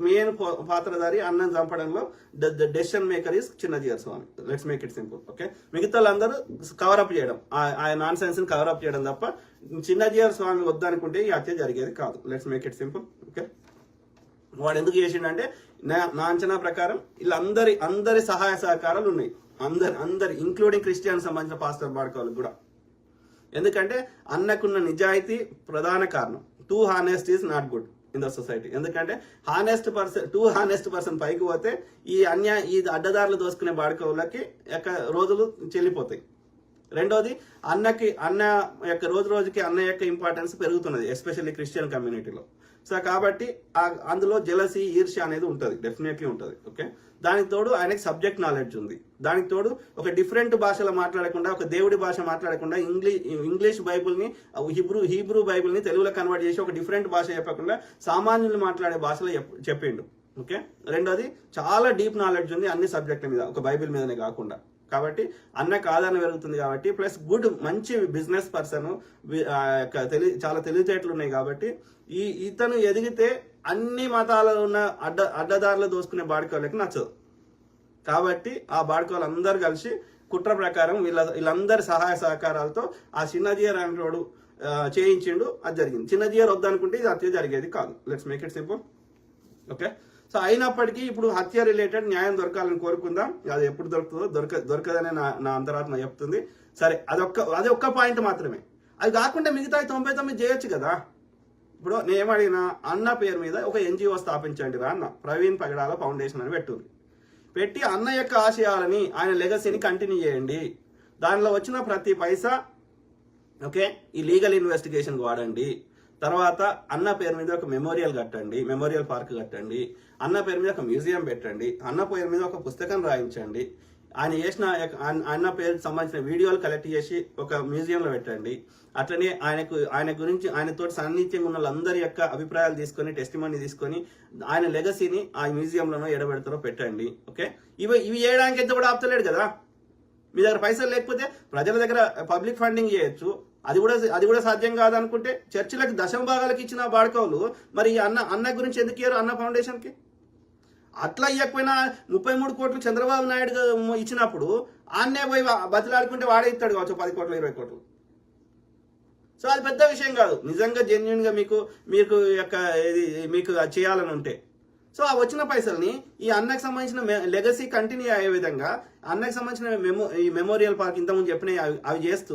Main పాత్రధారి అన్నం చంపడంలో the decision maker is Chinnajeeyar Swami. Let's make it simple. Okay, మిగతా వాళ్ళందరూ కవరప్ చేయడం, ఆ నాన్ సైన్స్ ని కవరప్ చేయడం తప్ప చిన్నజీఆర్ స్వామి వద్దనుకుంటే ఈ హత్య జరిగేది కాదు. Let's make it simple. Okay, వాడు ఎందుకు చేసిండంటే నా అంచనా ప్రకారం అందరి సహాయ సహకారాలు ఉన్నాయి, అందరి ఇంక్లూడింగ్ క్రిస్టియన్ సంబంధించిన పాస్టర్ బాడుకోవాలి కూడా. ఎందుకంటే అన్నకున్న నిజాయితీ ప్రధాన కారణం. Two honest is not good in the society. ఎందుకంటే టూ హానెస్ట్ పర్సన్ పైకి పోతే ఈ అడ్డదారులు దోసుకునే బాడుకోవులకి రోజులు చెల్లిపోతాయి. రెండోది అన్న యొక్క రోజుకి అన్న యొక్క ఇంపార్టెన్స్ పెరుగుతున్నది, ఎస్పెషల్లీ క్రిస్టియన్ కమ్యూనిటీలో. సో కాబట్టి అందులో జెలసీ, ఈర్ష్య అనేది ఉంటుంది, డెఫినెట్లీ ఉంటుంది. ఓకే, దానికి తోడు ఆయనకి సబ్జెక్ట్ నాలెడ్జ్ ఉంది. దానికి తోడు ఒక డిఫరెంట్ భాషలో మాట్లాడకుండా, ఒక దేవుడి భాష మాట్లాడకుండా ఇంగ్లీష్ బైబుల్ని, హీబ్రూ బైబుల్ని తెలుగులో కన్వర్ట్ చేసి ఒక డిఫరెంట్ భాష చెప్పకుండా సామాన్యులు మాట్లాడే భాషలో చెప్పిండు. ఓకే, రెండోది చాలా డీప్ నాలెడ్జ్ ఉంది అన్ని సబ్జెక్టుల మీద, ఒక బైబిల్ మీదనే కాకుండా. కాబట్టి అన్నకు ఆదరణ పెరుగుతుంది కాబట్టి, ప్లస్ మంచి బిజినెస్ పర్సన్, చాలా తెలివితేటలు ఉన్నాయి కాబట్టి ఇతను ఎదిగితే అన్ని మతాలలో ఉన్న అడ్డదారులు దోసుకునే బాడుకోవాలకి నచ్చదు. కాబట్టి ఆ బాడుకోవాలి అందరు కలిసి కుట్ర ప్రకారం వీళ్ళందరి సహాయ సహకారాలతో ఆ చిన్నజీఆర్ అంటోడు చేయించిండు. అది జరిగింది. చిన్నజీఆర్ వద్దనుకుంటే ఇది హత్య జరిగేది కాదు. Let's make it simple. Okay, so అయినప్పటికీ ఇప్పుడు హత్య రిలేటెడ్ న్యాయం దొరకాలని కోరుకుందాం. అది ఎప్పుడు దొరుకుతుందో దొరకదనే నా అంతరాత్మ చెప్తుంది. సరే, అది ఒక్క పాయింట్ మాత్రమే. అది కాకుండా మిగతా 99 చేయొచ్చు కదా. ఇప్పుడు నేను ఏమడిగినా, అన్న పేరు మీద ఒక NGO స్థాపించండి రా అన్న, ప్రవీణ్ పగడాల ఫౌండేషన్ అని పెట్టి అన్న యొక్క ఆశయాలని, ఆయన లెగసీని కంటిన్యూ చేయండి. దానిలో వచ్చిన ప్రతి పైసా ఓకే ఈ లీగల్ ఇన్వెస్టిగేషన్ వాడండి. తర్వాత అన్న పేరు మీద ఒక మెమోరియల్ పార్క్ కట్టండి. అన్న పేరు మీద ఒక మ్యూజియం పెట్టండి. అన్న పేరు మీద ఒక పుస్తకం రాయించండి. ఆయన చేసిన అన్న పేరుకి సంబంధించిన వీడియోలు కలెక్ట్ చేసి ఒక మ్యూజియంలో పెట్టండి. అట్లనే ఆయన గురించి ఆయనతో సాన్నిధ్యంగా ఉన్న వాళ్ళందరి యొక్క అభిప్రాయాలు తీసుకొని, టెస్టిమనీ తీసుకొని ఆయన లెగసీని ఆ మ్యూజియంలోనో ఎడబెడతారో పెట్టండి. ఓకే, ఇవి చేయడానికి ఎంత కూడా ఆపుతలేడు కదా. మీ దగ్గర పైసలు లేకపోతే ప్రజల దగ్గర పబ్లిక్ ఫండింగ్ చేయొచ్చు. అది కూడా సాధ్యం కాదనుకుంటే చర్చిలకు దశమభాగాలకు ఇచ్చిన బాడుకోలు మరి అన్న గురించి ఎందుకు ఇయ్యారు అన్న ఫౌండేషన్కి? అట్లా ఇవ్వకపోయినా 33 కోట్లు చంద్రబాబు నాయుడు ఇచ్చినప్పుడు ఆన్నే పోయి బతిలాడుకుంటే వాడే ఇస్తాడు కావచ్చు 10 కోట్లు 20 కోట్లు. సో అది పెద్ద విషయం కాదు. నిజంగా జెన్యున్ గా మీకు చేయాలని ఉంటే సో ఆ వచ్చిన పైసల్ని ఈ అన్నకు సంబంధించిన లెగసీ కంటిన్యూ అయ్యే విధంగా అన్నకు సంబంధించిన ఈ మెమోరియల్ పార్క్ ఇంతకుముందు చెప్పిన అవి చేస్తూ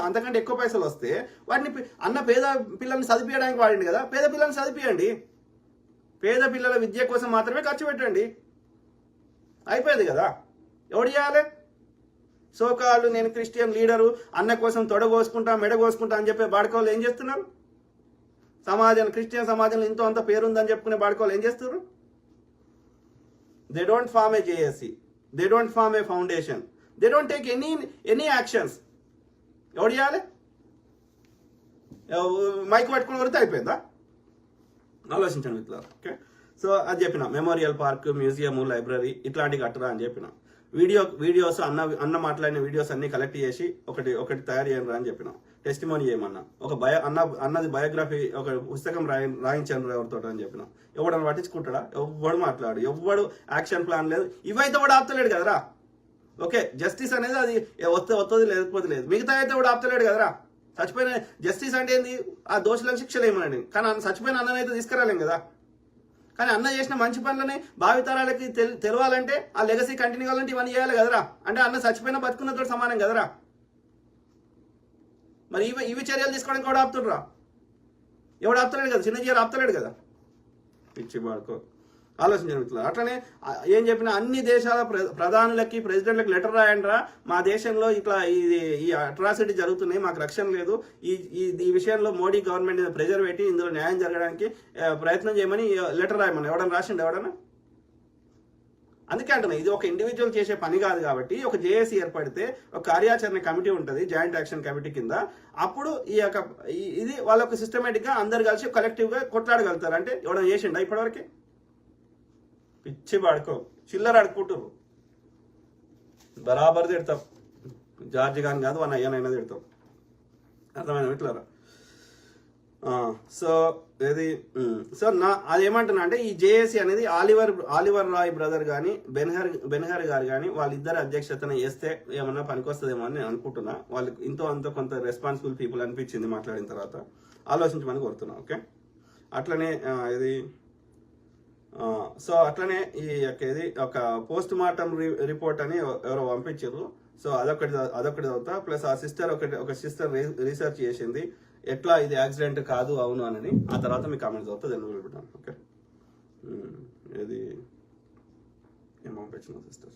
అంతకంటే ఎక్కువ పైసలు వస్తే వాటిని అన్న పేద పిల్లల్ని చదివించడానికి వాడింది కదా. పేద పిల్లల్ని చదివించండి. పేద పిల్లల విద్య కోసం మాత్రమే ఖర్చు పెట్టండి. అయిపోయేది కదా. ఎవడు చేయాలి? సోకాళ్ళు నేను క్రిస్టియన్ లీడరు, అన్న కోసం తొడగోసుకుంటా మెడగోసుకుంటా అని చెప్పే బాడుకోవాలి ఏం చేస్తున్నారు? క్రిస్టియన్ సమాజంలో ఇంతో అంత పేరుందని చెప్పుకునే బాడుకోవాలి ఏం చేస్తారు? They don't form a JAC, they don't form a foundation, they don't take any actions. ఎవడు చేయాలి? మైక్ పట్టుకుని వరితే అయిపోయిందా? ఆలోచించండి ఇట్లా. ఓకే, సో అది చెప్పిన మెమోరియల్ పార్క్, మ్యూజియం, లైబ్రరీ ఇట్లాంటివి కట్టరా అని చెప్పిన. వీడియోస్ అన్న మాట్లాడిన వీడియోస్ అన్ని కలెక్ట్ చేసి ఒకటి తయారు చేయను అని చెప్పిన. టెస్టిమోనీ చేయమన్నా. అన్నది బయోగ్రఫీ ఒక పుస్తకం రాయించాను ఎవరితో అని చెప్పిన. ఎవడని పట్టించుకుంటాడా? ఎవ్వడు మాట్లాడు, ఎవ్వడు యాక్షన్ ప్లాన్ లేదు. ఇవైతే కూడా ఆపుతలేడు కదరా. ఓకే, జస్టిస్ అనేది అది వస్తుంది లేకపోతే లేదు. మిగతా అయితే కూడా ఆపుతలేడు కదరా. చచ్చిపోయిన జస్టిస్ అంటే ఏంది? ఆ దోషులకు శిక్షలు ఏమనండి. కానీ చచ్చిపోయిన అన్ననైతే తీసుకురాలేం కదా. కానీ అన్న చేసిన మంచి పనులని భావితరాలకి తెలవాలంటే, ఆ లెగసీ కంటిన్యూ కావాలంటే ఇవన్నీ చేయాలి కదరా. అంటే అన్న చచ్చిపోయిన బతుకున్నతో సమానం కదరా. మరి ఇవి చర్యలు తీసుకోవడానికి కూడా ఆపుతుర్రా? ఎవడు ఆపుతలేడు కదా. చిన్నజీఆర్ ఆపుతలేడు కదా. పిచ్చి బాడుకో. ఆలోచించండి. అట్లనే ఏం చెప్పినా అన్ని దేశాల ప్రధానులకి ప్రెసిడెంట్లకి లెటర్ రాయండిరా, మా దేశంలో ఇట్లా ఈ అట్రాసిటీ జరుగుతున్నాయి, మాకు రక్షణ లేదు, ఈ విషయంలో మోడీ గవర్నమెంట్ ప్రెజర్ పెట్టి ఇందులో న్యాయం జరగడానికి ప్రయత్నం చేయమని లెటర్ రాయమని ఎవడన్నా రాసిండు? ఎవడన్నా? అందుకే అంటున్నా, ఇది ఒక ఇండివిజువల్ చేసే పని కాదు. కాబట్టి ఒక జేఏసీ ఏర్పడితే ఒక కార్యాచరణ కమిటీ ఉంటుంది, జాయింట్ యాక్షన్ కమిటీ కింద. అప్పుడు ఇది వాళ్ళొక సిస్టమేటిక్ గా అందరు కలిసి కలెక్టివ్ గా కొట్లాడగలుగుతారు. అంటే ఎవడన్నా చేసిండా ఇప్పటివరకు? పిచ్చి పాడుకో, చిల్లర ఆడుకుంటారు. బరాబర్ తిడతాం. జార్జి గాని కాదు, వాళ్ళ అయ్యనైనా తిడతాం. అర్థమైనా ఇట్లారా? సో ఇది సో అదేమంటున్నా అంటే ఈ జేఏసీ అనేది ఆలివర్ రాయ్ బ్రదర్ కానీ బెన్హర్ గారు కానీ వాళ్ళిద్దరు అధ్యక్షతన చేస్తే ఏమన్నా పనికొస్తుందేమో అని నేను అనుకుంటున్నా. వాళ్ళకి అంతో కొంత రెస్పాన్సిబుల్ పీపుల్ అనిపించింది మాట్లాడిన తర్వాత. ఆలోచించమని కోరుతున్నా. ఓకే, అట్లనే ఇది సో అట్లనే ఇది ఒక పోస్ట్ మార్టం రిపోర్ట్ అని ఎవరో పంపించారు. సో అదొకటి చదువుతా. ప్లస్ ఆ సిస్టర్ ఒక సిస్టర్ రీసెర్చ్ చేసింది ఎట్లా ఇది యాక్సిడెంట్ కాదు అవును అని. ఆ తర్వాత మీకు కామెంట్స్ చదువుతా దాన్ని పెట్టాను. ఓకే, ఇది ఏం పంపించిన సిస్టర్,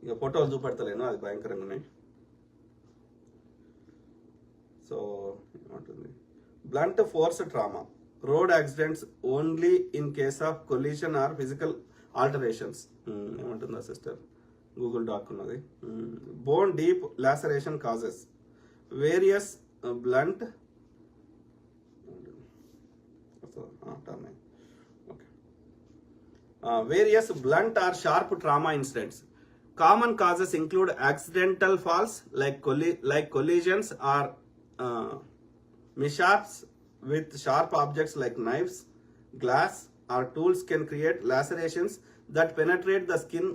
ఇక ఫోటోలు చూపెడతలేను, అది భయంకరంగా ఉన్నాయి. సో ఏమంటుంది, blunt force trauma, road accidents only in case of collision or physical alterations. ఏమంటుందా సిస్టర్, గూగుల్ డాక్ ఉన్నది. Bone deep laceration causes various blunt various blunt or sharp trauma incidents. Common causes include accidental falls like collisions or mishaps with sharp objects like knives, glass or tools can create lacerations that penetrate the skin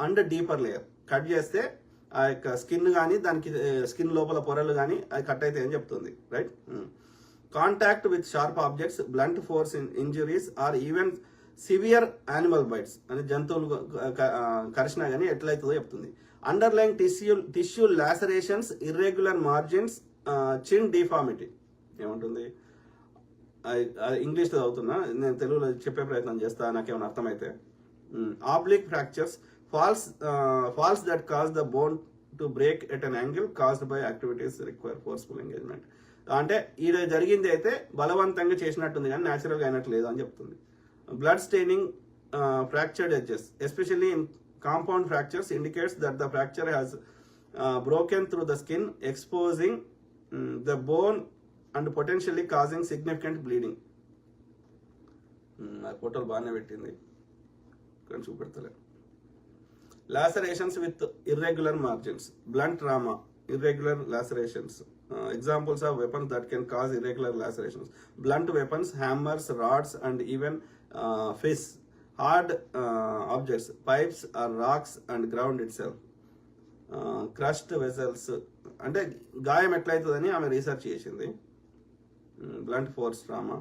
and deeper layer. Cut చేస్తే ఆ యొక్క skin కానీ దానికి skin లోపల పొరలు కానీ అది cut అయితే అని చెప్తుంది. Right. Contact with sharp objects, blunt force injuries or even severe animal bites అని జంతువులు కరిచినా కానీ ఎట్లయితుందో చెప్తుంది. Underlying tissue lacerations, irregular margins, chin deformity. ఏమంటుంది, ఇంగ్లీష్లో చదువుతున్నా, నేను తెలుగులో చెప్పే ప్రయత్నం చేస్తా నాకేమైనా అర్థమైతే. Oblique fractures, falls that cause the bone to break at an angle caused by activities require forceful engagement. అంటే ఈడ జరిగింది అయితే బలవంతంగా చేసినట్టుంది కానీ న్యాచురల్గా అయినట్టు లేదు అని చెప్తుంది. Blood staining, fractured edges especially in compound fractures indicates that the fracture has broken through the skin, exposing the bone and potentially causing significant bleeding. ఆ ఫోటోలు బాగానే పెట్టింది కానీ చూపెడతలే. Lacerations with irregular margins, blunt trauma, irregular lacerations. Examples of weapons that can cause irregular lacerations: blunt weapons, hammers, rods, and even fists. Hard objects, pipes or rocks and ground itself. Crushed vessels. అంటే గాయం ఎట్లయితుందని ఆమె research చేసింది. Blunt force trauma,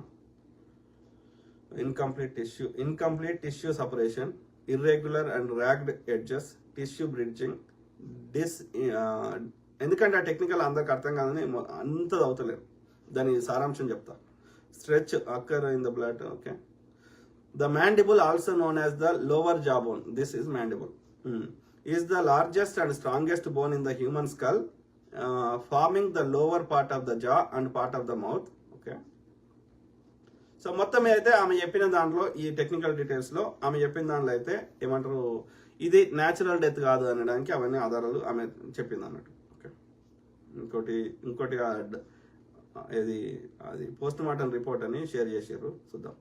incomplete tissue separation, irregular and ragged edges, tissue bridging, ఎందుకంటే ఆ technical అందరికి అర్థం కాదని అంత అవుతలేదు, దాని సారాంశం చెప్తా. Stretch అక్కర్ in the blood. Okay, the mandible also known as the lower jawbone, this is mandible, is the largest and strongest bone in the human skull, forming the lower part of the jaw and part of the mouth. Okay, so మొత్తం అయితే ఆమె చెప్పిన దాంట్లో ఈ technical డీటెయిల్స్లో ఆమె చెప్పిన దాంట్లో అయితే ఏమంటారు, ఇది న్యాచురల్ డెత్ కాదు అనడానికి అవన్నీ ఆధారాలు ఆమె చెప్పింది అన్నట్టు. ఓకే, ఇంకోటి అది పోస్ట్ మార్టం రిపోర్ట్ అని షేర్ చేసారు, చూద్దాం.